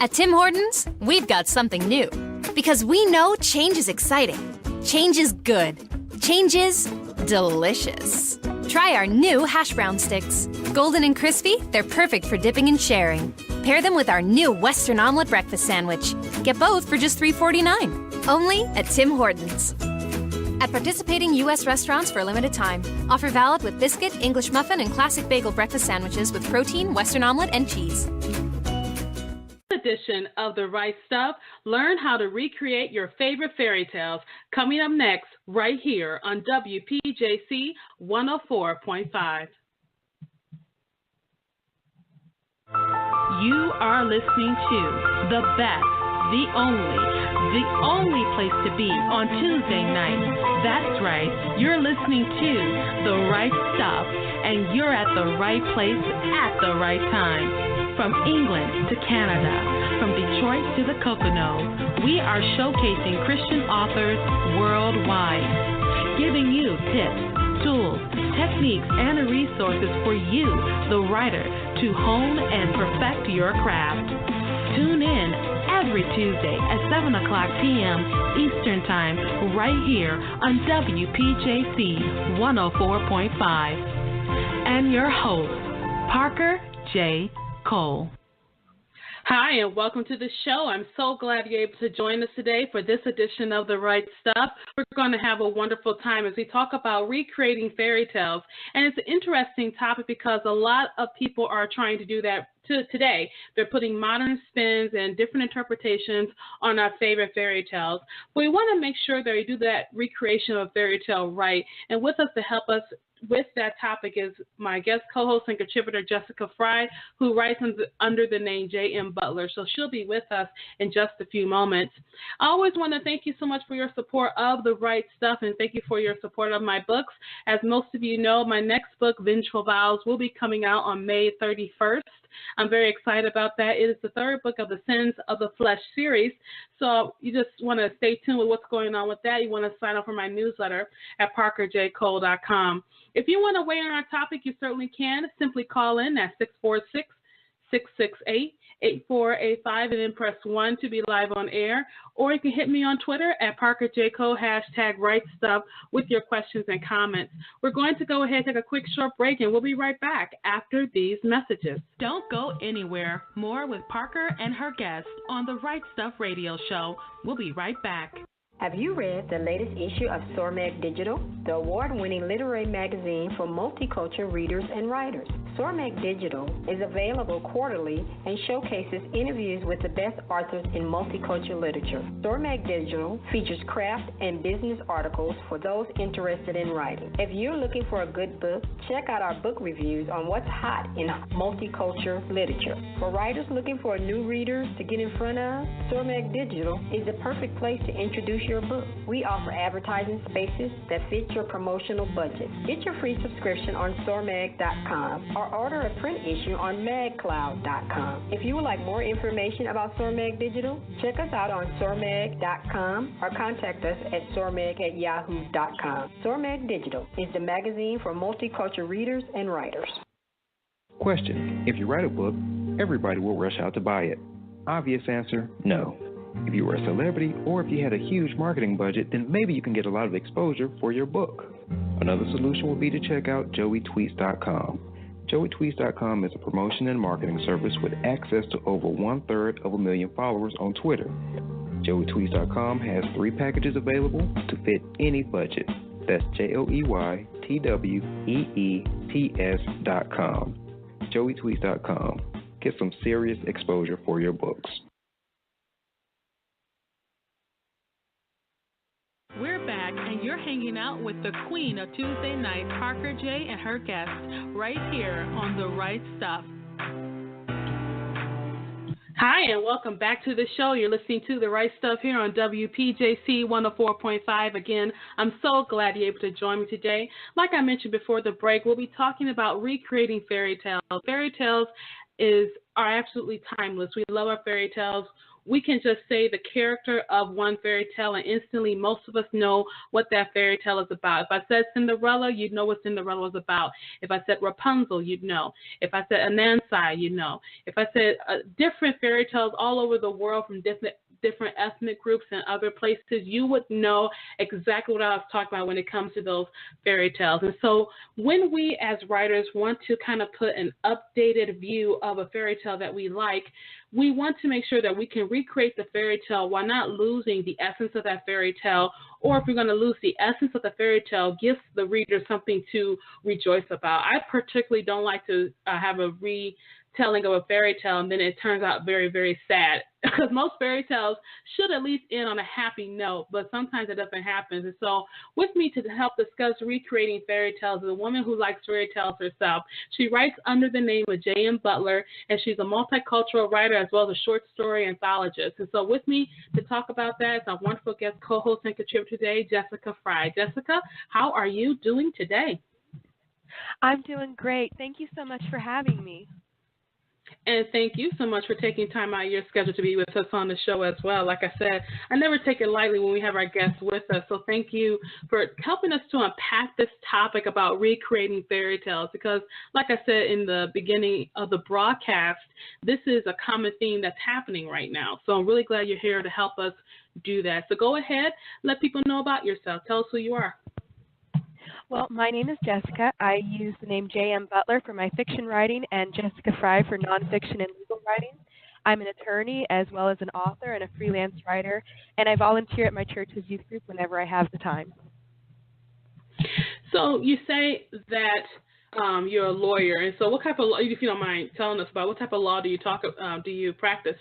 At Tim Hortons, we've got something new. Because we know change is exciting. Change is good. Change is delicious. Try our new hash brown sticks. Golden and crispy, they're perfect for dipping and sharing. Pair them with our new Western omelet breakfast sandwich. Get both for just $3.49. Only at Tim Hortons. At participating U.S. restaurants for a limited time. Offer valid with biscuit, English muffin, and classic bagel breakfast sandwiches with protein, Western omelet, and cheese. Edition of The Right Stuff. Learn how to recreate your favorite fairy tales. Coming up next, right here on WPJC 104.5. You are listening to the best, the only place to be on Tuesday night. That's right, you're listening to The Right Stuff, and you're at the right place at the right time. From England to Canada, from Detroit to the Poconos, we are showcasing Christian authors worldwide, giving you tips, tools, techniques, and resources for you, the writer, to hone and perfect your craft. Tune in every Tuesday at 7 o'clock p.m. Eastern Time, right here on WPJC 104.5. And your host, Parker J. Cole. Hi, and welcome to the show. I'm so glad you're able to join us today for this edition of The Right Stuff. We're going to have a wonderful time as we talk about recreating fairy tales. And it's an interesting topic because a lot of people are trying to do that today. They're putting modern spins and different interpretations on our favorite fairy tales. But we want to make sure that we do that recreation of a fairy tale right. And with us to help us with that topic is my guest co-host and contributor, Jessica Fry, who writes under the name J.M. Butler. So she'll be with us in just a few moments. I always want to thank you so much for your support of The Right Stuff, and thank you for your support of my books. As most of you know, my next book, Vengeful Vows, will be coming out on May 31st. I'm very excited about that. It is the third book of the Sins of the Flesh series. So you just want to stay tuned with what's going on with that. You want to sign up for my newsletter at parkerjcole.com. If you want to weigh in on our topic, you certainly can. Simply call in at 646-668-8485 and then press 1 to be live on air. Or you can hit me on Twitter at ParkerJCole, #RightStuff, with your questions and comments. We're going to go ahead and take a quick short break, and we'll be right back after these messages. Don't go anywhere. More with Parker and her guests on the Right Stuff Radio Show. We'll be right back. Have you read the latest issue of Sormag Digital, the award-winning literary magazine for multicultural readers and writers? Sormag Digital is available quarterly and showcases interviews with the best authors in multicultural literature. Sormag Digital features craft and business articles for those interested in writing. If you're looking for a good book, check out our book reviews on what's hot in multicultural literature. For writers looking for new readers to get in front of, Sormag Digital is the perfect place to introduce your book. We offer advertising spaces that fit your promotional budget. Get your free subscription on Sormag.com or order a print issue on magcloud.com. If you would like more information about Sormag Digital, check us out on Sormag.com or contact us at sormag@yahoo.com. Sormag Digital is the magazine for multicultural readers and writers. Question: if you write a book, everybody will rush out to buy it. Obvious answer: no. If you were a celebrity or if you had a huge marketing budget, then maybe you can get a lot of exposure for your book. Another solution would be to check out joeytweets.com. joeytweets.com is a promotion and marketing service with access to over 1/3 followers on Twitter. joeytweets.com has 3 packages available to fit any budget. That's joeytweets.com. joeytweets.com. Get some serious exposure for your books. We're back, and you're hanging out with the queen of Tuesday night, Parker J. and her guests, right here on The Right Stuff. Hi, and welcome back to the show. You're listening to The Right Stuff here on WPJC 104.5. Again, I'm so glad you're able to join me today. Like I mentioned before the break, we'll be talking about recreating fairy tales. Fairy tales are absolutely timeless. We love our fairy tales. We can just say the character of one fairy tale, and instantly most of us know what that fairy tale is about. If I said Cinderella, you'd know what Cinderella was about. If I said Rapunzel, you'd know. If I said Anansi, you'd know. If I said different fairy tales all over the world from different ethnic groups and other places, you would know exactly what I was talking about when it comes to those fairy tales. And so when we as writers want to kind of put an updated view of a fairy tale that we like, we want to make sure that we can recreate the fairy tale while not losing the essence of that fairy tale, or if we're going to lose the essence of the fairy tale, give the reader something to rejoice about. I particularly don't like to have a retelling of a fairy tale and then it turns out very, very sad, because most fairy tales should at least end on a happy note, but sometimes it doesn't happen. And so with me to help discuss recreating fairy tales is a woman who likes fairy tales herself. She writes under the name of J.M. Butler, and she's a multicultural writer as well as a short story anthologist. And so with me to talk about that is our wonderful guest co-host and contributor today, Jessica Fry. Jessica, how are you doing today? I'm doing great. Thank you so much for having me. And thank you so much for taking time out of your schedule to be with us on the show as well. Like I said, I never take it lightly when we have our guests with us. So thank you for helping us to unpack this topic about recreating fairy tales, because like I said in the beginning of the broadcast, this is a common theme that's happening right now. So I'm really glad you're here to help us do that. So go ahead, let people know about yourself. Tell us who you are. Well, my name is Jessica. I use the name J.M. Butler for my fiction writing and Jessica Fry for nonfiction and legal writing. I'm an attorney as well as an author and a freelance writer, and I volunteer at my church's youth group whenever I have the time. So you say that you're a lawyer, and so what type of law, if you don't mind telling us about, what type of law do you practice?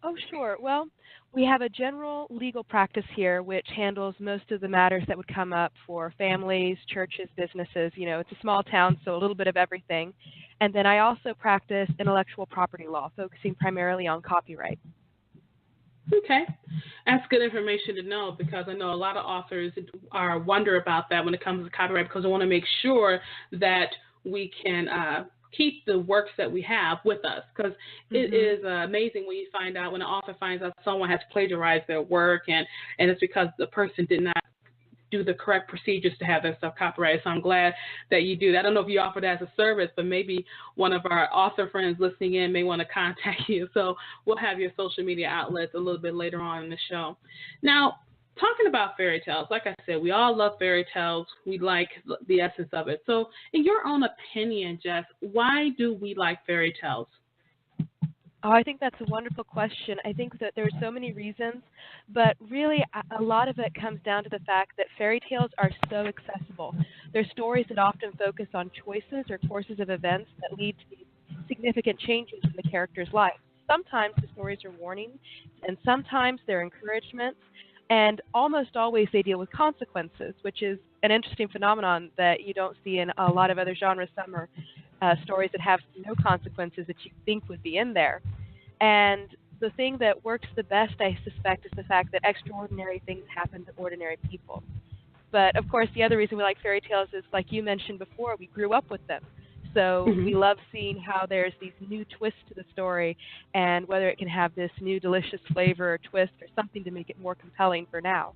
Oh, sure. Well, we have a general legal practice here which handles most of the matters that would come up for families, churches, businesses. You know, it's a small town, so a little bit of everything. And then I also practice intellectual property law, focusing primarily on copyright. Okay. That's good information to know, because I know a lot of authors wonder about that when it comes to copyright, because they want to make sure that we can keep the works that we have with us, because it is amazing when you find out, when an author finds out someone has plagiarized their work, and it's because the person did not do the correct procedures to have their stuff copyrighted. So I'm glad that you do that. I don't know if you offer that as a service, but maybe one of our author friends listening in may want to contact you. So we'll have your social media outlets a little bit later on in the show. Now, talking about fairy tales, like I said, we all love fairy tales. We like the essence of it. So in your own opinion, Jess, why do we like fairy tales? Oh, I think that's a wonderful question. I think that there's so many reasons, but really a lot of it comes down to the fact that fairy tales are so accessible. They're stories that often focus on choices or courses of events that lead to these significant changes in the character's life. Sometimes the stories are warnings, and sometimes they're encouragements, and almost always they deal with consequences, which is an interesting phenomenon that you don't see in a lot of other genres. Some are stories that have no consequences that you think would be in there. And the thing that works the best, I suspect, is the fact that extraordinary things happen to ordinary people. But, of course, the other reason we like fairy tales is, like you mentioned before, we grew up with them. So we love seeing how there's these new twists to the story, and whether it can have this new delicious flavor or twist or something to make it more compelling for now.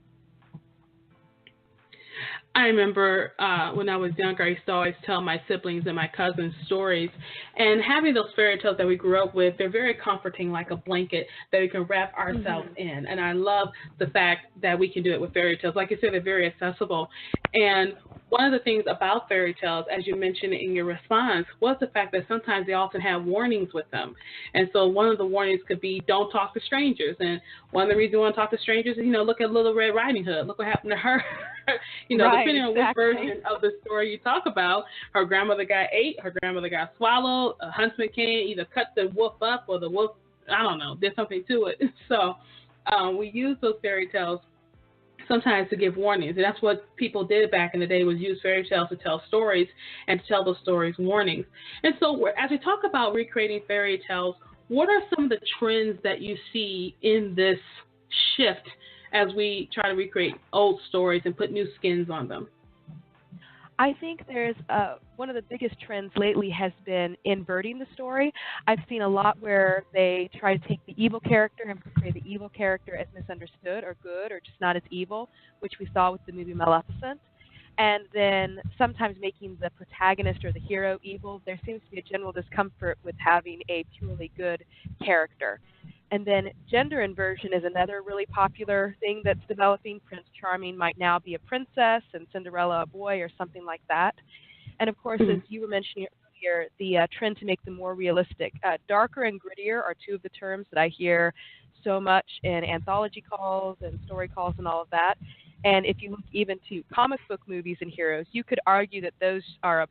I remember when I was younger, I used to always tell my siblings and my cousins stories. And having those fairy tales that we grew up with, they're very comforting, like a blanket that we can wrap ourselves in. And I love the fact that we can do it with fairy tales. Like you said, they're very accessible. And one of the things about fairy tales, as you mentioned in your response, was the fact that sometimes they often have warnings with them. And so one of the warnings could be, don't talk to strangers. And one of the reasons we want to talk to strangers is, look at Little Red Riding Hood. Look what happened to her. Right, depending on which version of the story you talk about, her grandmother got ate, her grandmother got swallowed, a huntsman came, either cut the wolf up or the wolf, I don't know, did something to it. So we use those fairy tales sometimes to give warnings. And that's what people did back in the day, was use fairy tales to tell stories and to tell those stories warnings. And so as we talk about recreating fairy tales, what are some of the trends that you see in this shift as we try to recreate old stories and put new skins on them? I think there's one of the biggest trends lately has been inverting the story. I've seen a lot where they try to take the evil character and portray the evil character as misunderstood or good or just not as evil, which we saw with the movie Maleficent. And then sometimes making the protagonist or the hero evil. There seems to be a general discomfort with having a purely good character. And then gender inversion is another really popular thing that's developing. Prince Charming might now be a princess and Cinderella a boy or something like that. And of course, as you were mentioning earlier, the trend to make them more realistic. Darker and grittier are two of the terms that I hear so much in anthology calls and story calls and all of that. And if you look even to comic book movies and heroes, you could argue that those are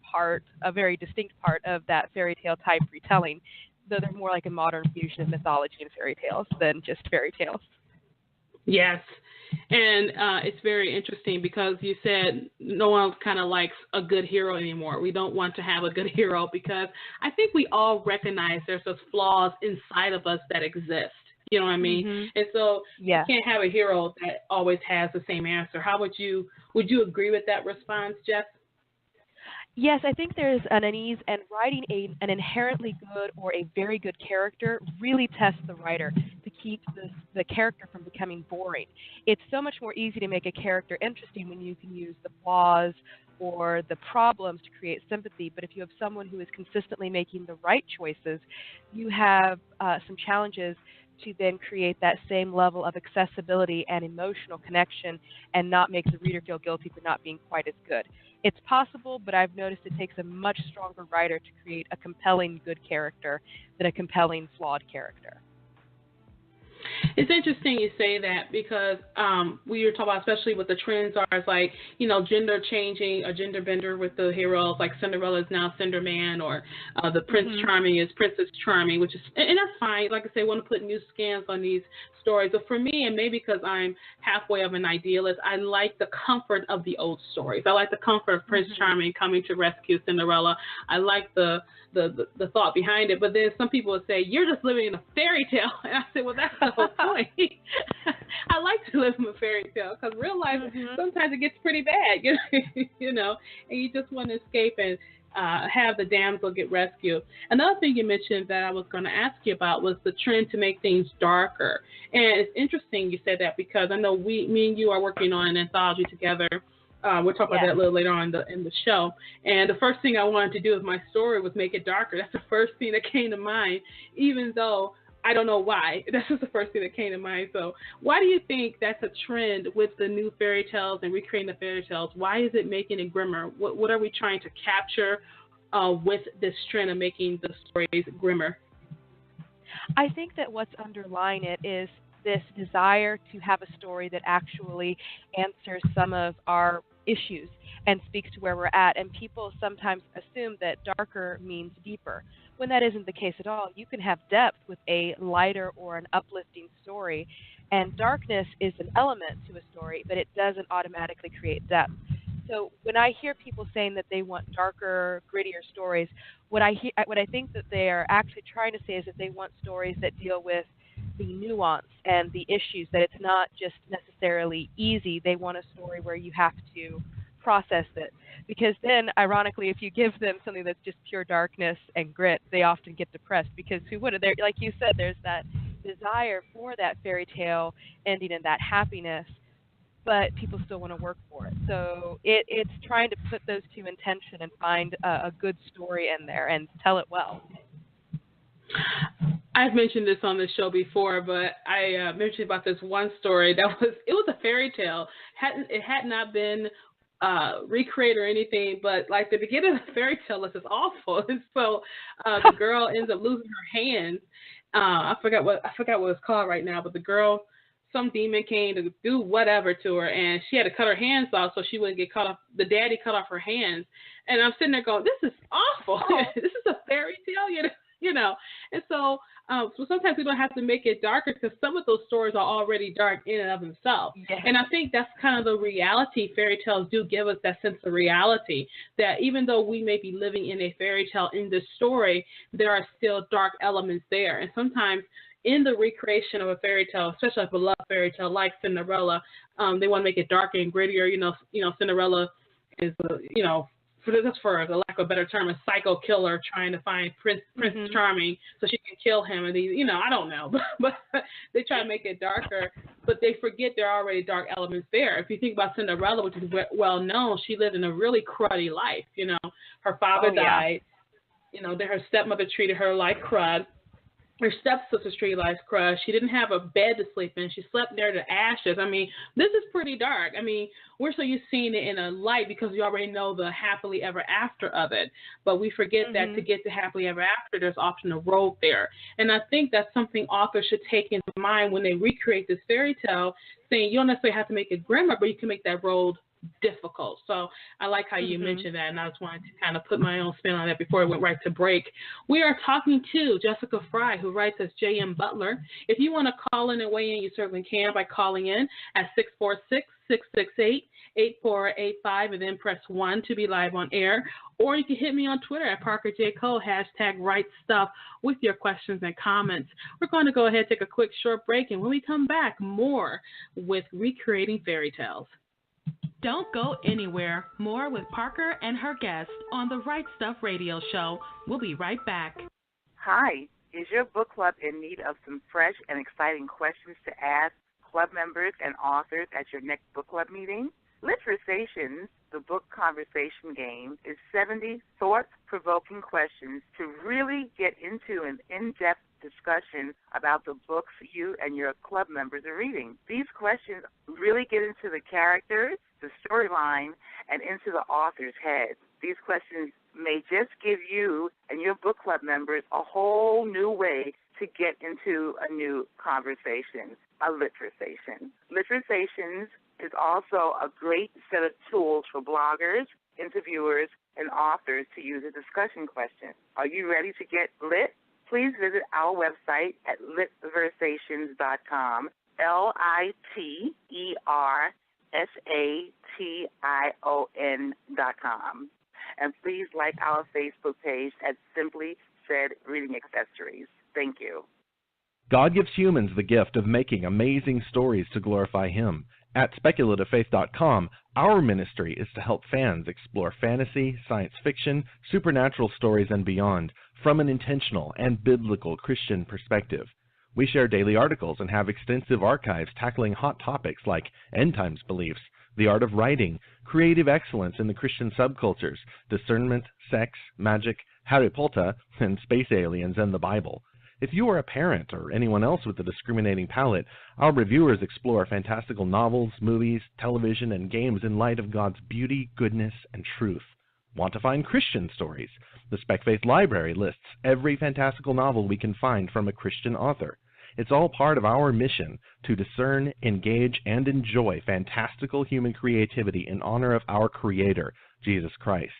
a very distinct part of that fairy tale type retelling, though they're more like a modern fusion of mythology and fairy tales than just fairy tales. Yes. And it's very interesting because you said no one kind of likes a good hero anymore. We don't want to have a good hero because I think we all recognize there's those flaws inside of us that exist. You know what I mean? Mm-hmm. And so you can't have a hero that always has the same answer. How would you agree with that response, Jess? Yes, I think there's an unease, and writing an inherently good or a very good character really tests the writer to keep the character from becoming boring. It's so much more easy to make a character interesting when you can use the flaws or the problems to create sympathy. But if you have someone who is consistently making the right choices, you have some challenges to then create that same level of accessibility and emotional connection and not make the reader feel guilty for not being quite as good. It's possible, but I've noticed it takes a much stronger writer to create a compelling good character than a compelling flawed character. It's interesting you say that because we were talking about, especially with the trends are, it's like, you know, gender changing, a gender bender with the heroes, like Cinderella is now Cinderman, or the Prince Charming is Princess Charming, which is, and that's fine. Like I say, I want to put new skins on these stories. But for me, and maybe because I'm halfway of an idealist, I like the comfort of the old stories. I like the comfort of Prince Charming coming to rescue Cinderella. I like the thought behind it. But then some people would say, you're just living in a fairy tale. And I said, well, that's the whole point. I like to live in a fairy tale because real life, sometimes it gets pretty bad, you know, and you just want to escape and have the damsel get rescued. Another thing you mentioned that I was going to ask you about was the trend to make things darker. And it's interesting you said that because I know me and you are working on an anthology together. We'll talk about that a little later on in the show. And the first thing I wanted to do with my story was make it darker. That's the first thing that came to mind, even though I don't know why. That's just the first thing that came to mind. So why do you think that's a trend with the new fairy tales and recreating the fairy tales? Why is it making it grimmer? What are we trying to capture with this trend of making the stories grimmer? I think that what's underlying it is this desire to have a story that actually answers some of our issues and speaks to where we're at. And people sometimes assume that darker means deeper, when that isn't the case at all. You can have depth with a lighter or an uplifting story, and darkness is an element to a story, but it doesn't automatically create depth. So when I hear people saying that they want darker, grittier stories, what I think that they are actually trying to say is that they want stories that deal with the nuance and the issues, that it's not just necessarily easy. They want a story where you have to process it. Because then, ironically, if you give them something that's just pure darkness and grit, they often get depressed because who would? Like you said, there's that desire for that fairy tale ending and that happiness, but people still want to work for it. So it's trying to put those two in tension and find a good story in there and tell it well. I've mentioned this on the show before, but I mentioned about this one story that was a fairy tale. It had not been recreated or anything, but like the beginning of the fairy tale is just awful. And so the girl ends up losing her hands. I forgot what it's called right now, but the girl, some demon came to do whatever to her, and she had to cut her hands off so she wouldn't get cut off. The daddy cut off her hands, and I'm sitting there going, "This is awful. This is a fairy tale, you know." And so sometimes we don't have to make it darker because some of those stories are already dark in and of themselves. Yeah. And I think that's kind of the reality. Fairy tales do give us that sense of reality, that even though we may be living in a fairy tale in this story, there are still dark elements there. And sometimes in the recreation of a fairy tale, especially a beloved fairy tale like Cinderella, they want to make it darker and grittier. You know, Cinderella is for the lack of a better term, a psycho killer trying to find Prince Charming so she can kill him. And I don't know, but they try to make it darker, but they forget there are already dark elements there. If you think about Cinderella, which is well known, she lived in a really cruddy life. Her father died. Then her stepmother treated her like crud. Her stepsister's treated like crud. She didn't have a bed to sleep in. She slept near the ashes. I mean, this is pretty dark. I mean, we're so used to seeing it in a light because we already know the happily ever after of it. But we forget that to get to happily ever after, there's often a road there. And I think that's something authors should take into mind when they recreate this fairy tale, saying you don't necessarily have to make it grimmer, but you can make that road difficult. So I like how you mentioned that, and I just wanted to kind of put my own spin on that before I went right to break. We are talking to Jessica Fry, who writes as J.M. Butler. If you want to call in and weigh in, you certainly can by calling in at 646-668-8485 and then press 1 to be live on air. Or you can hit me on Twitter at Parker J. Cole, #WriteStuff, with your questions and comments. We're going to go ahead and take a quick short break, and when we come back, more with Recreating Fairy Tales. Don't go anywhere. More with Parker and her guest on the Right Stuff Radio Show. We'll be right back. Hi. Is your book club in need of some fresh and exciting questions to ask club members and authors at your next book club meeting? Literations, the book conversation game, is 70 thought-provoking questions to really get into an in-depth discussion about the books you and your club members are reading. These questions really get into the characters, the storyline, and into the author's head. These questions may just give you and your book club members a whole new way to get into a new conversation, a literation. Literations is also a great set of tools for bloggers, interviewers, and authors to use a discussion question. Are you ready to get lit? Please visit our website at litversations.com, LITERSATION.com. And please like our Facebook page at Simply Said Reading Accessories. Thank you. God gives humans the gift of making amazing stories to glorify Him. At speculativefaith.com, our ministry is to help fans explore fantasy, science fiction, supernatural stories, and beyond from an intentional and biblical Christian perspective. We share daily articles and have extensive archives tackling hot topics like end times beliefs, the art of writing, creative excellence in the Christian subcultures, discernment, sex, magic, Harry Potter, and space aliens and the Bible. If you are a parent or anyone else with a discriminating palate, our reviewers explore fantastical novels, movies, television, and games in light of God's beauty, goodness, and truth. Want to find Christian stories? The Spec Faith Library lists every fantastical novel we can find from a Christian author. It's all part of our mission to discern, engage, and enjoy fantastical human creativity in honor of our Creator, Jesus Christ.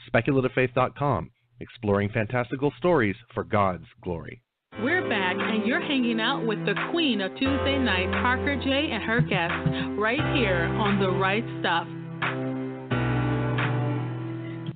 SpeculativeFaith.com, exploring fantastical stories for God's glory. We're back, and you're hanging out with the queen of Tuesday night, Parker J. and her guests, right here on The Right Stuff.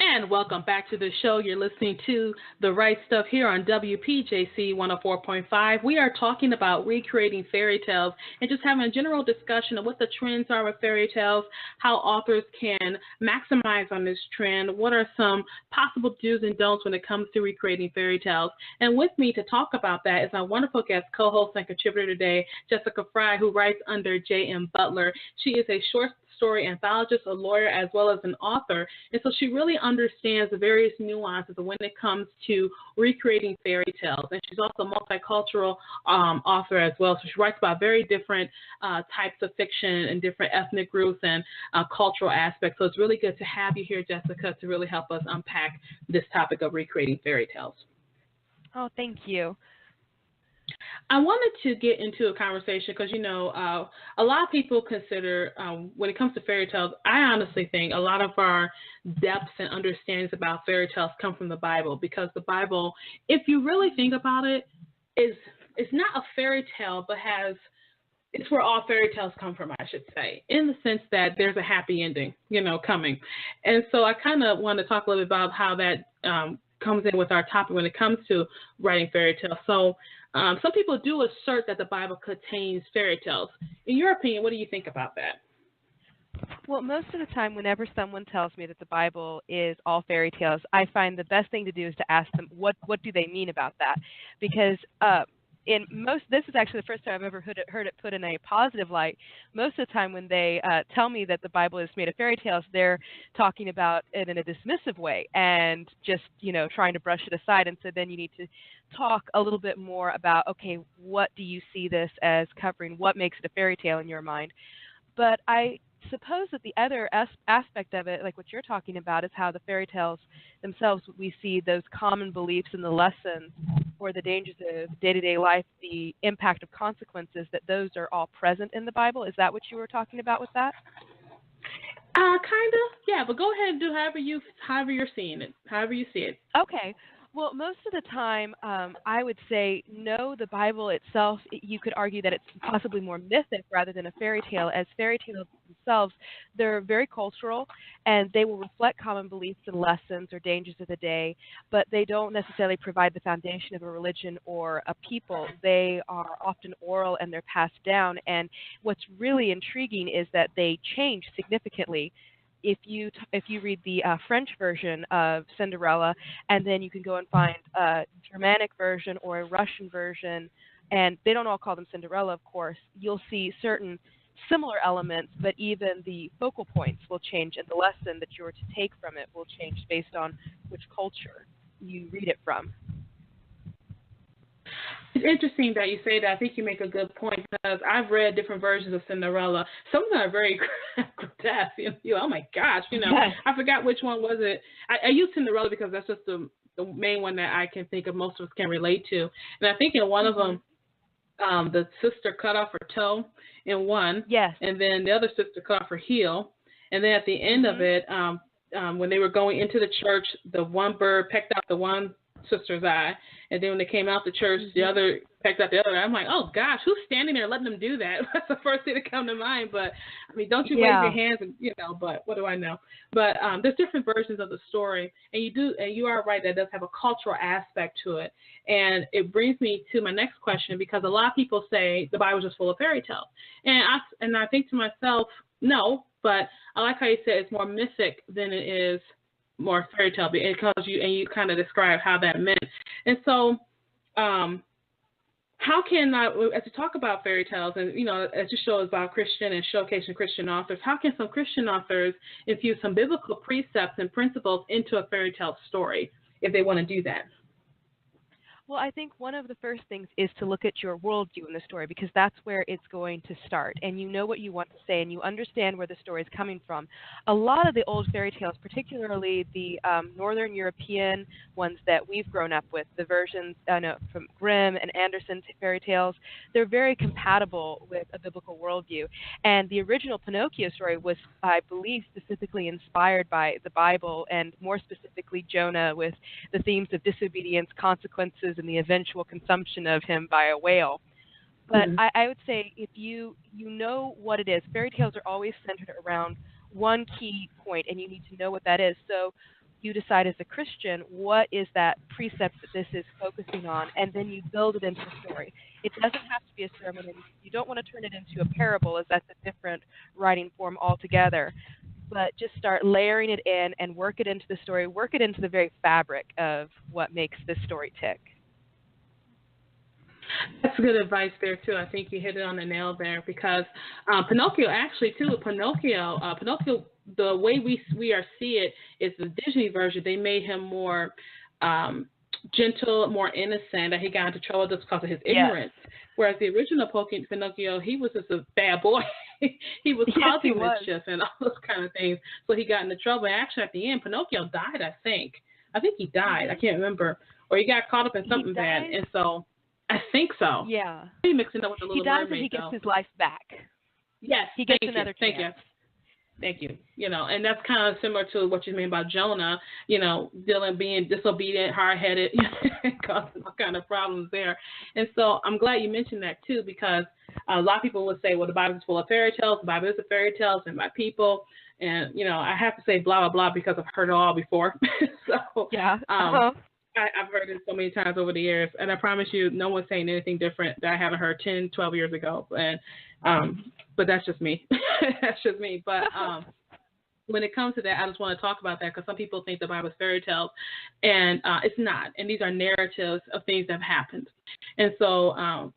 And welcome back to the show. You're listening to The Right Stuff here on WPJC 104.5. We are talking about recreating fairy tales and just having a general discussion of what the trends are with fairy tales, how authors can maximize on this trend, what are some possible do's and don'ts when it comes to recreating fairy tales. And with me to talk about that is our wonderful guest, co-host and contributor today, Jessica Fry, who writes under J.M. Butler. She is a short story anthologist, a lawyer, as well as an author. And so she really understands the various nuances of when it comes to recreating fairy tales. And she's also a multicultural author as well. So she writes about very different types of fiction and different ethnic groups and cultural aspects. So it's really good to have you here, Jessica, to really help us unpack this topic of recreating fairy tales. Oh, thank you. I wanted to get into a conversation because, a lot of people consider when it comes to fairy tales, I honestly think a lot of our depths and understandings about fairy tales come from the Bible, because the Bible, if you really think about it, it's not a fairy tale, but it's where all fairy tales come from, I should say, in the sense that there's a happy ending, coming. And so I kind of want to talk a little bit about how that comes in with our topic when it comes to writing fairy tales. So some people do assert that the Bible contains fairy tales. In your opinion, what do you think about that? Well, most of the time, whenever someone tells me that the Bible is all fairy tales, I find the best thing to do is to ask them what do they mean about that, because this is actually the first time I've ever heard it put in a positive light. Most of the time, when they tell me that the Bible is made of fairy tales, they're talking about it in a dismissive way and just trying to brush it aside. And so then you need to talk a little bit more about, okay, what do you see this as covering? What makes it a fairy tale in your mind? But I suppose that the other aspect of it, like what you're talking about, is how the fairy tales themselves, we see those common beliefs and the lessons or the dangers of day-to-day life, the impact of consequences, that those are all present in the Bible. Is that what you were talking about with that? Kind of, yeah. But go ahead and do however you're seeing it, however you see it. Okay. Well, most of the time, I would say no, the Bible itself, you could argue that it's possibly more mythic rather than a fairy tale, as fairy tales themselves, they're very cultural, and they will reflect common beliefs and lessons or dangers of the day, but they don't necessarily provide the foundation of a religion or a people. They are often oral and they're passed down, and what's really intriguing is that they change significantly. If you read the French version of Cinderella, and then you can go and find a Germanic version or a Russian version, and they don't all call them Cinderella, of course, you'll see certain similar elements, but even the focal points will change, and the lesson that you're to take from it will change based on which culture you read it from. It's interesting that you say that. I think you make a good point, because I've read different versions of Cinderella. Some of them are very grotesque. Oh my gosh, Yes. I forgot which one was it. I use Cinderella because that's just the main one that I can think of most of us can relate to. And I think in one of them, the sister cut off her toe in one, yes, and then the other sister cut off her heel. And then at the end of it, when they were going into the church, the one bird pecked out the one sister's eye, and then when they came out the church, the other pecked out the other eye. I'm like, oh gosh, who's standing there letting them do that? That's the first thing to come to mind. But I mean, don't you wave your hands, and but what do I know? But there's different versions of the story, and you are right, that does have a cultural aspect to it. And it brings me to my next question, because a lot of people say the Bible is just full of fairy tales, and I think to myself, no, but I like how you said it's more mythic than it is more fairy tale, because you kind of describe how that meant. And so how can as you talk about fairy tales, and as your show is about Christian and showcasing Christian authors, how can some Christian authors infuse some biblical precepts and principles into a fairy tale story if they want to do that? Well, I think one of the first things is to look at your worldview in the story, because that's where it's going to start. And you know what you want to say, and you understand where the story is coming from. A lot of the old fairy tales, particularly the Northern European ones that we've grown up with, the versions from Grimm and Andersen's fairy tales, they're very compatible with a biblical worldview. And the original Pinocchio story was, I believe, specifically inspired by the Bible, and more specifically Jonah, with the themes of disobedience, consequences, and the eventual consumption of him by a whale. But I would say, if you know what it is, fairy tales are always centered around one key point, and you need to know what that is. So you decide as a Christian, what is that precept that this is focusing on, and then you build it into a story. It doesn't have to be a sermon, and you don't want to turn it into a parable, as that's a different writing form altogether. But just start layering it in and work it into the story, work it into the very fabric of what makes this story tick. That's good advice there, too. I think you hit it on the nail there, because Pinocchio, the way we see it is the Disney version. They made him more gentle, more innocent, that he got into trouble just because of his ignorance. Whereas the original Pinocchio, he was just a bad boy. He was causing mischief and all those kind of things. So he got into trouble. And actually, at the end, Pinocchio died, I think. I think he died. I can't remember. Or he got caught up in something bad. And so I think so. Yeah. Maybe mixing up with the Little Mermaid. He dies and he gets his life back. Yes. He gets another chance. Thank you. And that's kind of similar to what you mean about Jonah, being disobedient, hard-headed, causing all kind of problems there. And so I'm glad you mentioned that, too, because a lot of people would say, well, the Bible is full of fairy tales. The Bible is a fairy tales and by people. And, I have to say blah, blah, blah, because I've heard it all before. So yeah. I've heard it so many times over the years. And I promise you, no one's saying anything different that I haven't heard 10, 12 years ago. And but that's just me. That's just me. But when it comes to that, I just want to talk about that because some people think the Bible is fairy tales, and it's not. And these are narratives of things that have happened. And so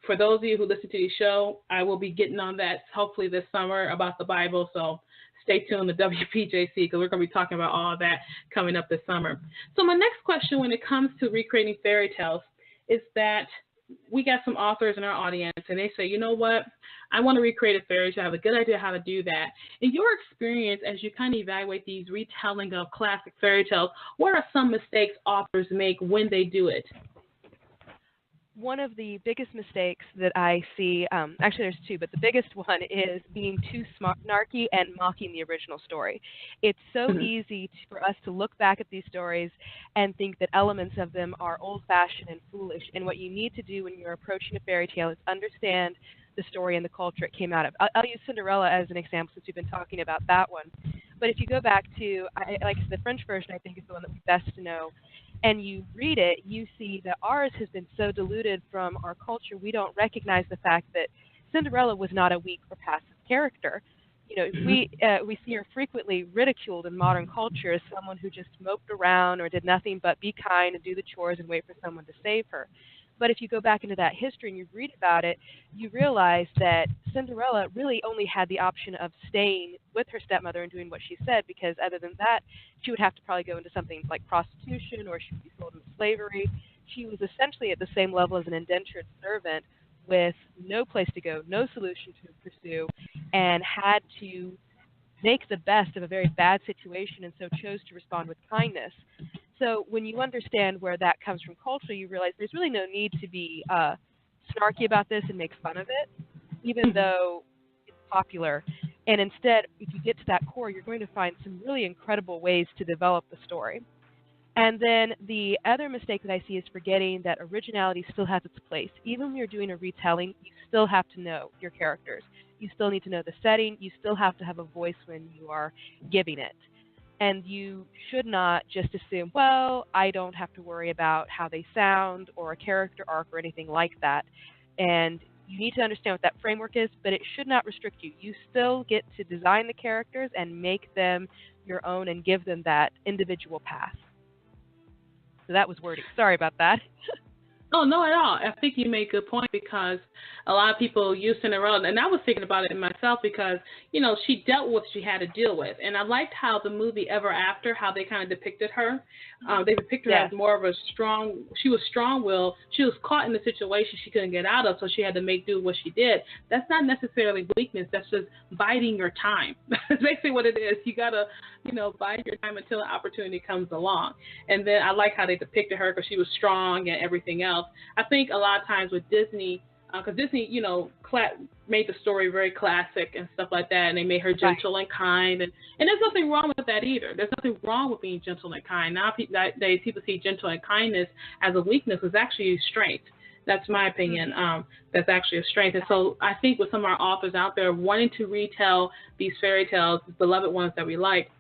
for those of you who listen to the show, I will be getting on that hopefully this summer about the Bible. So stay tuned to WPJC because we're going to be talking about all of that coming up this summer. So my next question when it comes to recreating fairy tales is that we got some authors in our audience and they say, you know what, I want to recreate a fairy tale. I have a good idea how to do that. In your experience, as you kind of evaluate these retelling of classic fairy tales, what are some mistakes authors make when they do it? One of the biggest mistakes that I see, actually there's two, but the biggest one is being too snarky and mocking the original story. It's so easy for us to look back at these stories and think that elements of them are old-fashioned and foolish, and what you need to do when you're approaching a fairy tale is understand the story and the culture it came out of. I'll use Cinderella as an example since we've been talking about that one. But if you go back to, like the French version, I think is the one that we best know, and you read it, you see that ours has been so diluted from our culture, we don't recognize the fact that Cinderella was not a weak or passive character. You know, we see her frequently ridiculed in modern culture as someone who just moped around or did nothing but be kind and do the chores and wait for someone to save her. But if you go back into that history and you read about it, you realize that Cinderella really only had the option of staying with her stepmother and doing what she said, because other than that, she would have to probably go into something like prostitution or she would be sold into slavery. She was essentially at the same level as an indentured servant with no place to go, no solution to pursue, and had to make the best of a very bad situation and so chose to respond with kindness. So when you understand where that comes from culturally, you realize there's really no need to be snarky about this and make fun of it, even though it's popular. And instead, if you get to that core, you're going to find some really incredible ways to develop the story. And then the other mistake that I see is forgetting that originality still has its place. Even when you're doing a retelling, you still have to know your characters. You still need to know the setting. You still have to have a voice when you are giving it. And you should not just assume, well, I don't have to worry about how they sound or a character arc or anything like that. And you need to understand what that framework is, but it should not restrict you. You still get to design the characters and make them your own and give them that individual path. So that was wordy. Sorry about that. Oh, no, at all. I think you make a good point because a lot of people use Cinderella, and I was thinking about it myself because, you know, she dealt with what she had to deal with. And I liked how the movie Ever After, how they kind of depicted her. They depicted her as more of a she was strong-willed. She was caught in a situation she couldn't get out of, so she had to make do with what she did. That's not necessarily weakness. That's just biding your time. That's basically what it is. You got to, you know, bide your time until an opportunity comes along. And then I like how they depicted her because she was strong and everything else. I think a lot of times with Disney, because Disney, you know, made the story very classic and stuff like that, and they made her gentle and kind, and there's nothing wrong with that either. There's nothing wrong with being gentle and kind. Nowadays, people see gentle and kindness as a weakness. It's actually a strength. That's my opinion. That's actually a strength. And so I think with some of our authors out there wanting to retell these fairy tales, the beloved ones that we like,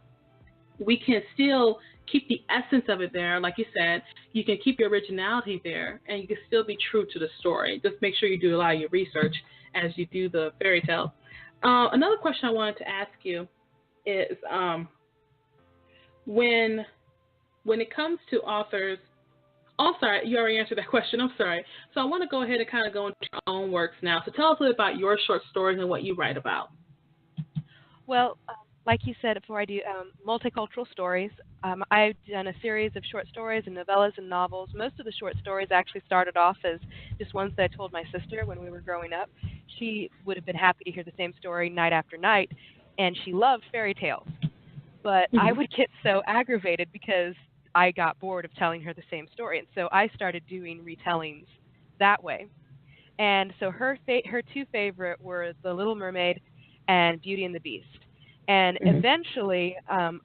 we can still keep the essence of it there. Like you said, you can keep your originality there, and you can still be true to the story. Just make sure you do a lot of your research as you do the fairy tales. Another question I wanted to ask you is when it comes to authors, oh, sorry, you already answered that question. I'm sorry. So I want to go ahead and kind of go into your own works now. So tell us a little about your short stories and what you write about. Well, like you said before, I do multicultural stories. I've done a series of short stories and novellas and novels. Most of the short stories actually started off as just ones that I told my sister when we were growing up. She would have been happy to hear the same story night after night, and she loved fairy tales. But I would get so aggravated because I got bored of telling her the same story, and so I started doing retellings that way. And so her two favorite were The Little Mermaid and Beauty and the Beast. And eventually,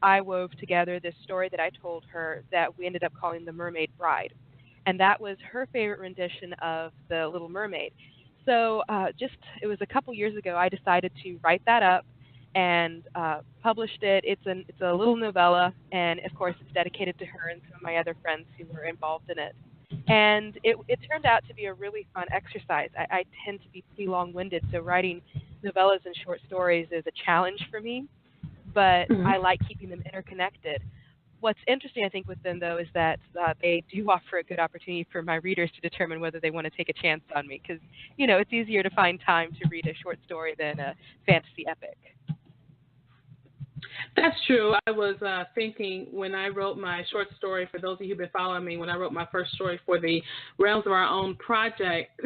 I wove together this story that I told her that we ended up calling The Mermaid Bride. And that was her favorite rendition of The Little Mermaid. So it was a couple years ago, I decided to write that up and published it. It's a little novella, and of course it's dedicated to her and some of my other friends who were involved in it. And it turned out to be a really fun exercise. I tend to be pretty long-winded, so writing novellas and short stories is a challenge for me. but I like keeping them interconnected. What's interesting, I think, with them, though, is that they do offer a good opportunity for my readers to determine whether they want to take a chance on me, because, it's easier to find time to read a short story than a fantasy epic. That's true. I was thinking when I wrote my short story, for those of you who've been following me, when I wrote my first story for the Realms of Our Own project,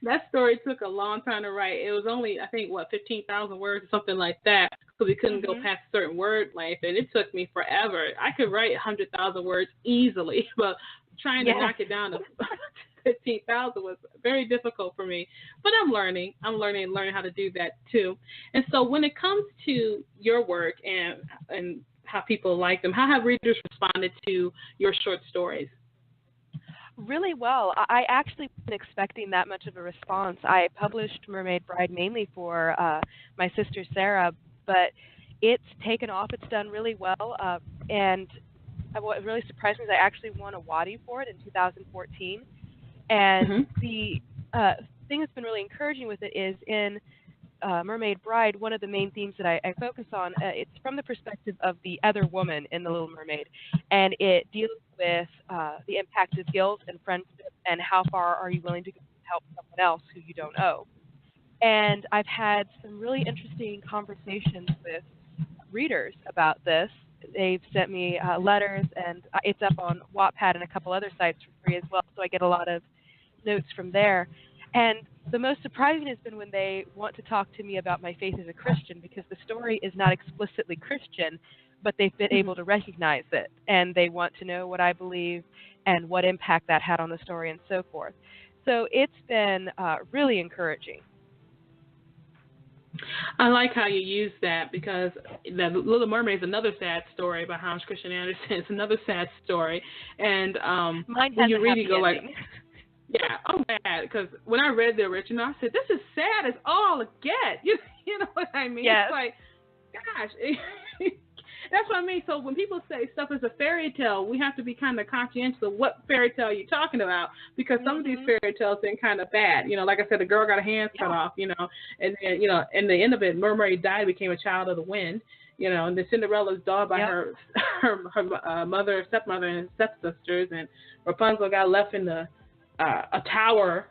that story took a long time to write. It was only, I think, 15,000 words or something like that, because we couldn't go past a certain word length, and it took me forever. I could write 100,000 words easily, but trying to knock it down to 15,000 was very difficult for me, but I'm learning how to do that too. And so when it comes to your work and how people like them, how have readers responded to your short stories? Really well. I actually wasn't expecting that much of a response. I published Mermaid Bride mainly for my sister Sarah, but it's taken off. It's done really well, and what really surprised me is I actually won a Waddy for it in 2014. And the thing that's been really encouraging with it is in Mermaid Bride, one of the main themes that I focus on, it's from the perspective of the other woman in The Little Mermaid. And it deals with the impact of guilt and friendship and how far are you willing to go to help someone else who you don't owe. And I've had some really interesting conversations with readers about this. They've sent me letters, and it's up on Wattpad and a couple other sites for free as well, so I get a lot of notes from there. And the most surprising has been when they want to talk to me about my faith as a Christian, because the story is not explicitly Christian, but they've been able to recognize it, and they want to know what I believe and what impact that had on the story and so forth. So it's been really encouraging. I like how you use that, because The Little Mermaid is another sad story by Hans Christian Andersen. It's another sad story. And mine when has you read it, you go ending. like, yeah, I'm bad, because when I read the original, I said, this is sad as all get. You know what I mean? Yes. It's like, gosh. That's what I mean. So when people say stuff is a fairy tale, we have to be kind of conscientious of what fairy tale you're talking about, because some of these fairy tales been kind of bad. Like I said, the girl got her hands cut off, and then, in the end of it, Mermaid died, became a child of the wind, and then Cinderella's dogged by her mother, stepmother, and stepsisters, and Rapunzel got left in a tower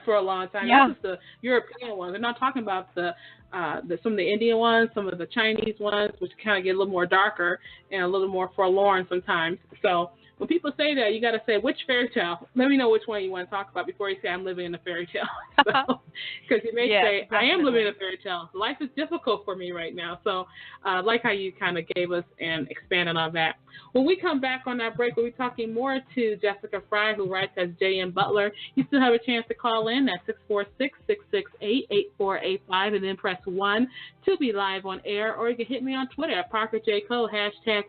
for a long time. Yeah. That's just the European ones. They're not talking about some of the Indian ones, some of the Chinese ones, which kind of get a little more darker and a little more forlorn sometimes. So when people say that, you got to say, which fairy tale? Let me know which one you want to talk about before you say I'm living in a fairy tale. Because you may say, definitely. I am living in a fairy tale. Life is difficult for me right now. So I like how you kind of gave us and expanded on that. When we come back on that break, we'll be talking more to Jessica Fry, who writes as J.M. Butler. You still have a chance to call in at 646-668-8485 and then press 1 to be live on air, or you can hit me on Twitter at ParkerJCole,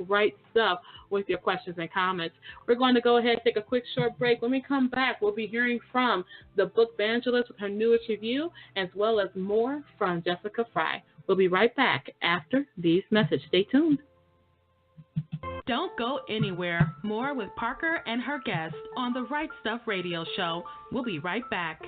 #WriteStuff, with your questions and comments. We're going to go ahead and take a quick short break. When we come back, we'll be hearing from the book evangelist with her newest review, as well as more from Jessica Fry. We'll be right back after these messages. Stay tuned. Don't go anywhere. More with Parker and her guests on the Right Stuff Radio Show. We'll be right back.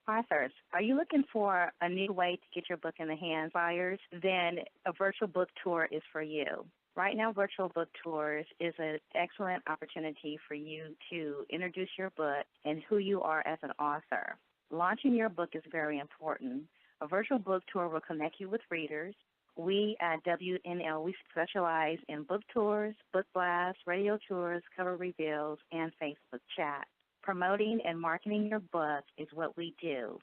Authors, are you looking for a new way to get your book in the hands of buyers? Then a virtual book tour is for you. Right now, virtual book tours is an excellent opportunity for you to introduce your book and who you are as an author. Launching your book is very important. A virtual book tour will connect you with readers. We at WNL, we specialize in book tours, book blasts, radio tours, cover reveals, and Facebook chat. Promoting and marketing your book is what we do.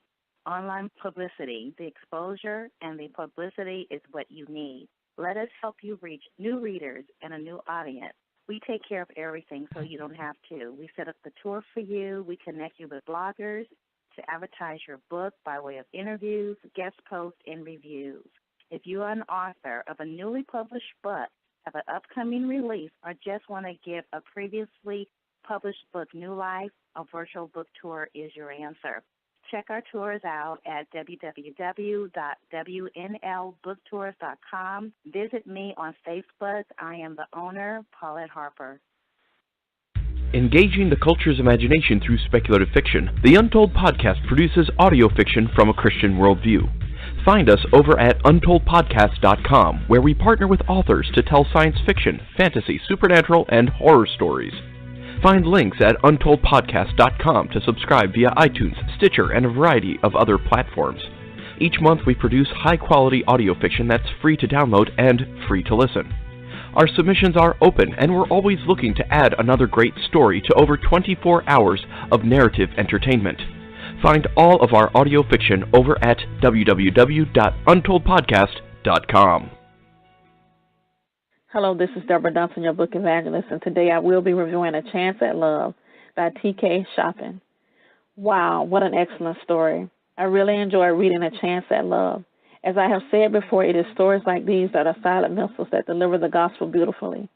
Online publicity, the exposure and the publicity is what you need. Let us help you reach new readers and a new audience. We take care of everything so you don't have to. We set up the tour for you. We connect you with bloggers to advertise your book by way of interviews, guest posts, and reviews. If you are an author of a newly published book, have an upcoming release, or just want to give a previously published book new life, a virtual book tour is your answer. Check our tours out at www.wnlbooktours.com. Visit me on Facebook. I am the owner, Paulette Harper. Engaging the culture's imagination through speculative fiction, the Untold Podcast produces audio fiction from a Christian worldview. Find us over at untoldpodcast.com, where we partner with authors to tell science fiction, fantasy, supernatural, and horror stories. Find links at untoldpodcast.com to subscribe via iTunes, Stitcher, and a variety of other platforms. Each month we produce high-quality audio fiction that's free to download and free to listen. Our submissions are open, and we're always looking to add another great story to over 24 hours of narrative entertainment. Find all of our audio fiction over at www.untoldpodcast.com. Hello, this is Deborah Dunson, your book evangelist, and today I will be reviewing A Chance at Love by T.K. Chopin. Wow, what an excellent story. I really enjoy reading A Chance at Love. As I have said before, it is stories like these that are silent missiles that deliver the gospel beautifully.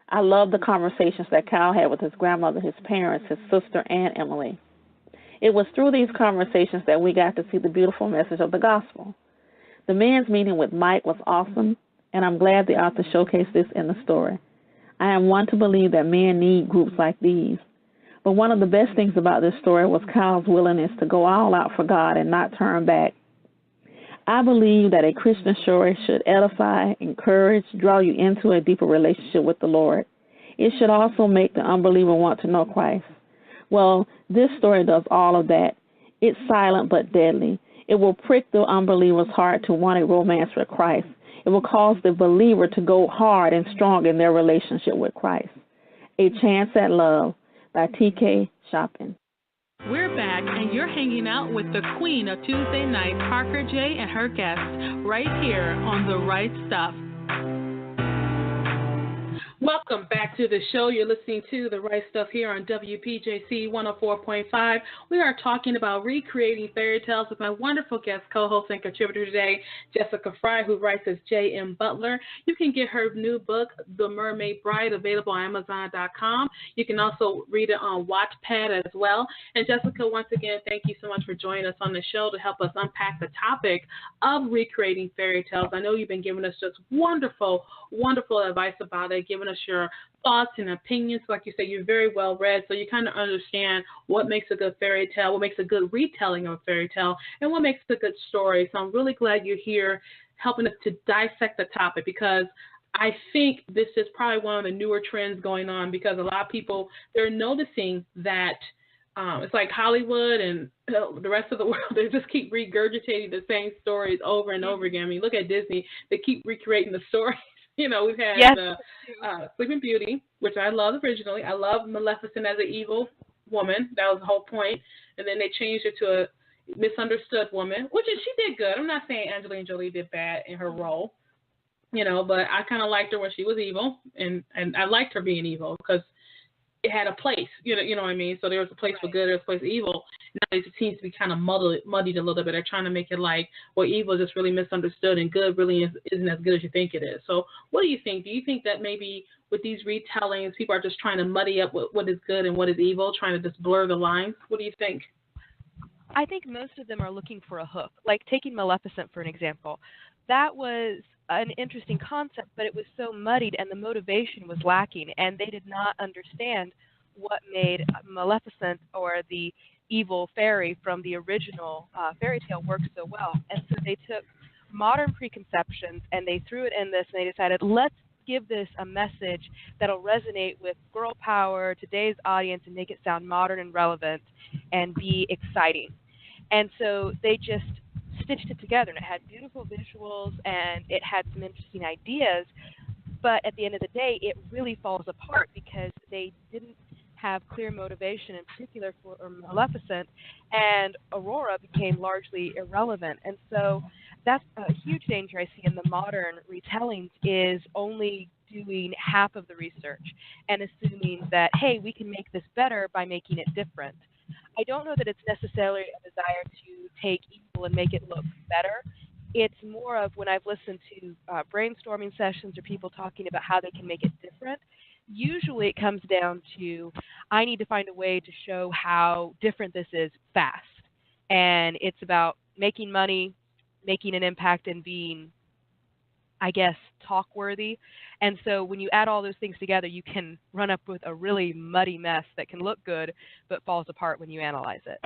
I love the conversations that Kyle had with his grandmother, his parents, his sister, and Emily. It was through these conversations that we got to see the beautiful message of the gospel. The men's meeting with Mike was awesome, and I'm glad the author showcased this in the story. I am one to believe that men need groups like these. But one of the best things about this story was Kyle's willingness to go all out for God and not turn back. I believe that a Christian story should edify, encourage, draw you into a deeper relationship with the Lord. It should also make the unbeliever want to know Christ. Well, this story does all of that. It's silent but deadly. It will prick the unbeliever's heart to want a romance with Christ. It will cause the believer to go hard and strong in their relationship with Christ. A Chance at Love by T.K. Chopin. We're back, and you're hanging out with the queen of Tuesday night, Parker J. and her guests, right here on The Right Stuff. Welcome back to the show. You're listening to The Right Stuff here on WPJC 104.5. We are talking about recreating fairy tales with my wonderful guest, co-host, and contributor today, Jessica Fry, who writes as J.M. Butler. You can get her new book, The Mermaid Bride, available on Amazon.com. You can also read it on Wattpad as well. And Jessica, once again, thank you so much for joining us on the show to help us unpack the topic of recreating fairy tales. I know you've been giving us just wonderful advice about it, giving us your thoughts and opinions. Like you say, you're very well read, so you kind of understand what makes a good fairy tale, what makes a good retelling of a fairy tale, and what makes a good story. So I'm really glad you're here helping us to dissect the topic, because I think this is probably one of the newer trends going on, because a lot of people, they're noticing that it's like Hollywood and the rest of the world, they just keep regurgitating the same stories over and over again. I mean, look at Disney. They keep recreating the stories. You know, we've had Sleeping Beauty, which I loved originally. I love Maleficent as an evil woman. That was the whole point. And then they changed it to a misunderstood woman, which she did good. I'm not saying Angelina Jolie did bad in her role, you know, but I kind of liked her when she was evil. And I liked her being evil because it had a place, you know what I mean? So there was a place for good, there was a place for evil. Now it seems to be kind of muddied a little bit. They're trying to make it like, well, evil is just really misunderstood and good really isn't as good as you think it is. So what do you think? Do you think that maybe with these retellings, people are just trying to muddy up what is good and what is evil, trying to just blur the lines? What do you think? I think most of them are looking for a hook. Like taking Maleficent, for an example. That was an interesting concept, but it was so muddied and the motivation was lacking, and they did not understand what made Maleficent, or the evil fairy from the original fairy tale, work so well. And so they took modern preconceptions and they threw it in this, and they decided, let's give this a message that'll resonate with girl power, today's audience, and make it sound modern and relevant and be exciting. And so they just stitched it together, and it had beautiful visuals and it had some interesting ideas, but at the end of the day it really falls apart because they didn't have clear motivation, in particular for Maleficent, and Aurora became largely irrelevant. And so that's a huge danger I see in the modern retellings, is only doing half of the research and assuming that, hey, we can make this better by making it different. I don't know that it's necessarily a desire to take evil and make it look better. It's more of, when I've listened to brainstorming sessions or people talking about how they can make it different, usually it comes down to, I need to find a way to show how different this is fast. And it's about making money, making an impact, and being, I guess, talk-worthy. And so when you add all those things together, you can run up with a really muddy mess that can look good but falls apart when you analyze it.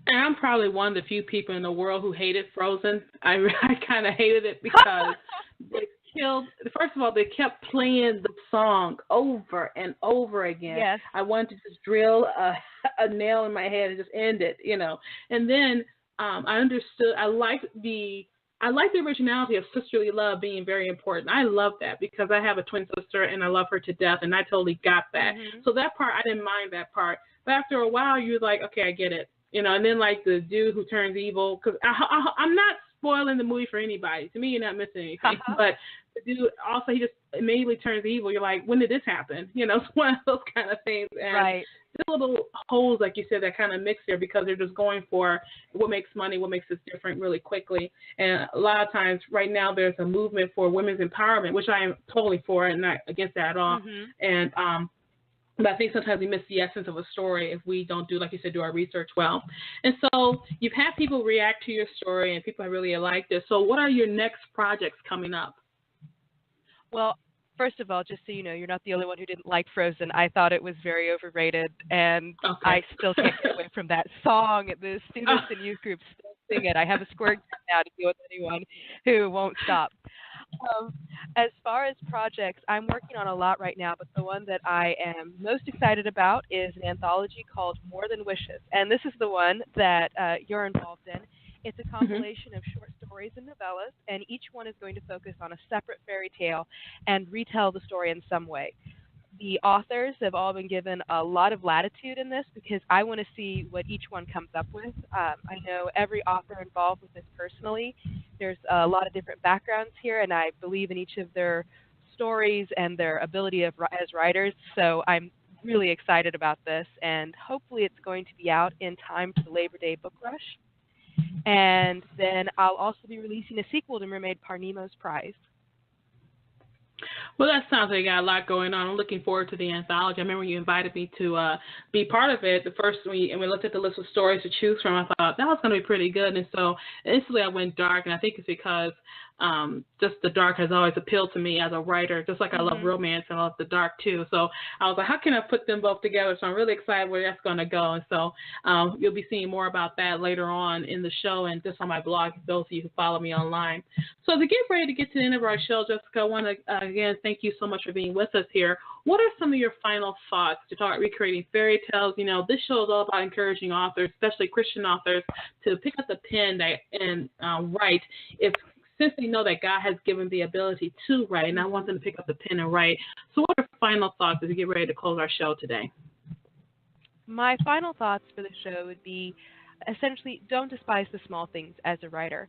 And I'm probably one of the few people in the world who hated Frozen. I kind of hated it because first of all, they kept playing the song over and over again. Yes. I wanted to just drill a nail in my head and just end it, And then I understood, I liked the originality of sisterly love being very important. I love that because I have a twin sister and I love her to death, and I totally got that. Mm-hmm. So that part, I didn't mind that part. But after a while, you're like, okay, I get it. And then like the dude who turns evil, because I'm not spoiling the movie for anybody. To me, you're not missing anything. But the dude also, he just immediately turns evil. You're like, when did this happen? It's one of those kind of things. And right. There's little holes, like you said, that kind of mix there because they're just going for what makes money, what makes us different really quickly. And a lot of times right now there's a movement for women's empowerment, which I am totally for and not against that at all. Mm-hmm. And but I think sometimes we miss the essence of a story if we don't do, like you said, do our research well. And so you've had people react to your story and people have really liked it. So what are your next projects coming up? Well, first of all, just so you know, you're not the only one who didn't like Frozen. I thought it was very overrated, and I still can't get away from that song. The students and youth groups still sing it. I have a squirt gun now to deal with anyone who won't stop. As far as projects, I'm working on a lot right now, but the one that I am most excited about is an anthology called More Than Wishes, and this is the one that you're involved in. It's a compilation of short stories and novellas, and each one is going to focus on a separate fairy tale and retell the story in some way. The authors have all been given a lot of latitude in this because I want to see what each one comes up with. I know every author involved with this personally. There's a lot of different backgrounds here, and I believe in each of their stories and their ability as writers. So I'm really excited about this, and hopefully it's going to be out in time for the Labor Day book rush. And then I'll also be releasing a sequel to Mermaid Parnemo's Prize. Well, that sounds like you got a lot going on. I'm looking forward to the anthology. I remember you invited me to be part of it. The first we looked at the list of stories to choose from, I thought that was going to be pretty good. And so instantly I went dark, and I think it's because just the dark has always appealed to me as a writer, just like I love romance and I love the dark too. So I was like, how can I put them both together? So I'm really excited where that's going to go. And so you'll be seeing more about that later on in the show and just on my blog, those of you who follow me online. So to get ready to get to the end of our show, Jessica, I want to, again, thank you so much for being with us here. What are some of your final thoughts to talk about recreating fairy tales? This show is all about encouraging authors, especially Christian authors, to pick up the pen and write since they know that God has given the ability to write, and I want them to pick up the pen and write. So what are final thoughts as we get ready to close our show today? My final thoughts for the show would be essentially don't despise the small things as a writer.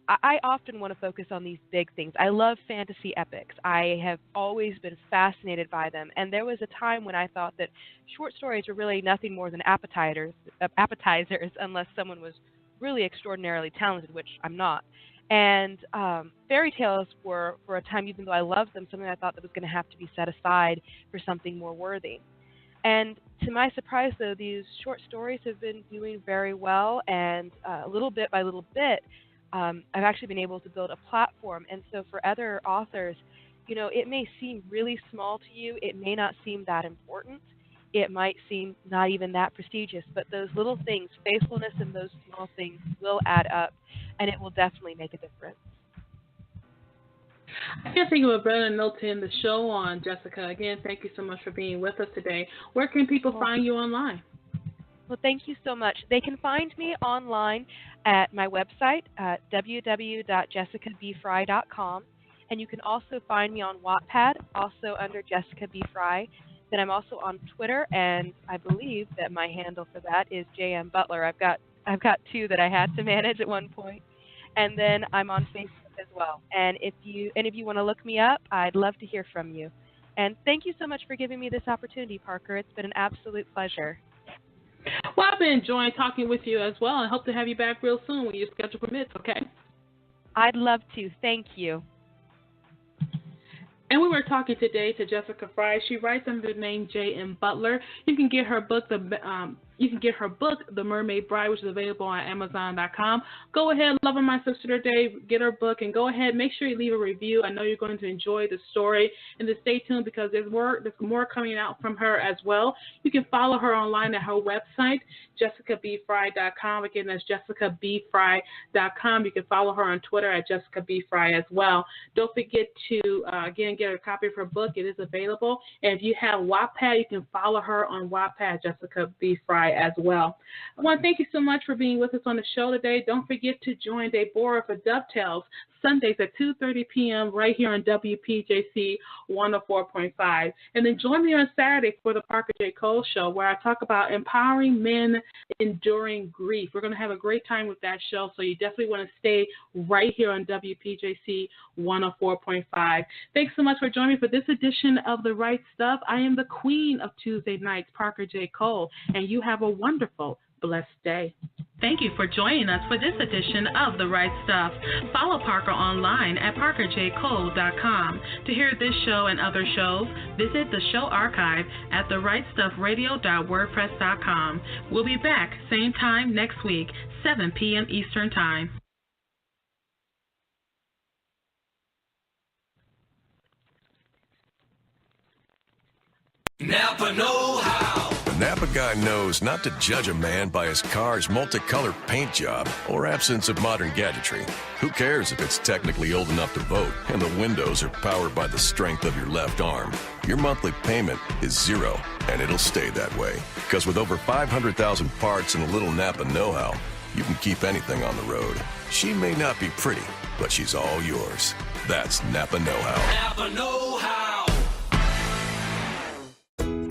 I often want to focus on these big things. I love fantasy epics. I have always been fascinated by them, and there was a time when I thought that short stories were really nothing more than appetizers unless someone was really extraordinarily talented, which I'm not. And fairy tales were, for a time, even though I loved them, something I thought that was going to have to be set aside for something more worthy. And to my surprise, though, these short stories have been doing very well, and little bit by little bit, I've actually been able to build a platform. And so for other authors, it may seem really small to you. It may not seem that important. It might seem not even that prestigious, but those little things, faithfulness in those small things will add up, and it will definitely make a difference. I can't think of a better note to end the show on, Jessica. Again, thank you so much for being with us today. Where can people find you online? Well, thank you so much. They can find me online at my website, www.jessicabfry.com, and you can also find me on Wattpad, also under Jessica B. Fry. Then I'm also on Twitter, and I believe that my handle for that is JM Butler. I've got two that I had to manage at one point. And then I'm on Facebook as well. And if any of you want to look me up, I'd love to hear from you. And thank you so much for giving me this opportunity, Parker. It's been an absolute pleasure. Well, I've been enjoying talking with you as well, and hope to have you back real soon when your schedule permits, okay? I'd love to. Thank you. And we were talking today to Jessica Fry. She writes under the name J.M. Butler. You can get her book, The You can get her book, The Mermaid Bride, which is available on Amazon.com. Go ahead, loving my sister today, get her book, and go ahead, make sure you leave a review. I know you're going to enjoy the story, and to stay tuned because there's more coming out from her as well. You can follow her online at her website, jessicabfry.com. Again, that's jessicabfry.com. You can follow her on Twitter at jessicabfry as well. Don't forget to, again, get a copy of her book. It is available. And if you have Wattpad, you can follow her on Wattpad, Jessica B. Fry, as well. I want to thank you so much for being with us on the show today. Don't forget to join Deborah for Dovetails Sundays at 2:30 p.m. right here on WPJC 104.5. And then join me on Saturday for the Parker J. Cole Show, where I talk about empowering men enduring grief. We're going to have a great time with that show, so you definitely want to stay right here on WPJC 104.5. Thanks so much for joining me for this edition of The Right Stuff. I am the queen of Tuesday nights, Parker J. Cole, and you have a wonderful, blessed day. Thank you for joining us for this edition of The Right Stuff. Follow Parker online at parkerjcole.com. To hear this show and other shows, visit the show archive at therightstuffradio.wordpress.com. We'll be back same time next week, 7 p.m. Eastern Time. Napa know-how. The Napa guy knows not to judge a man by his car's multicolored paint job or absence of modern gadgetry. Who cares if it's technically old enough to vote and the windows are powered by the strength of your left arm? Your monthly payment is zero, and it'll stay that way. Because with over 500,000 parts and a little Napa know-how, you can keep anything on the road. She may not be pretty, but she's all yours. That's Napa know-how. Napa know-how.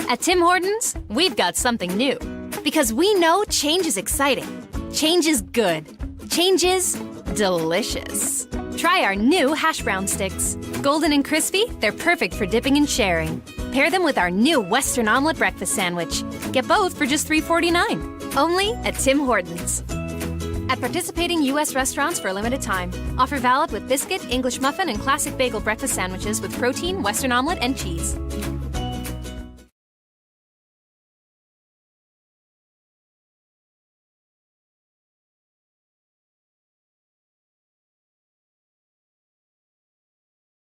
At Tim Hortons, we've got something new. Because we know change is exciting. Change is good. Change is delicious. Try our new hash brown sticks. Golden and crispy, they're perfect for dipping and sharing. Pair them with our new Western omelet breakfast sandwich. Get both for just $3.49. Only at Tim Hortons. At participating U.S. restaurants for a limited time. Offer valid with biscuit, English muffin, and classic bagel breakfast sandwiches with protein, Western omelet, and cheese.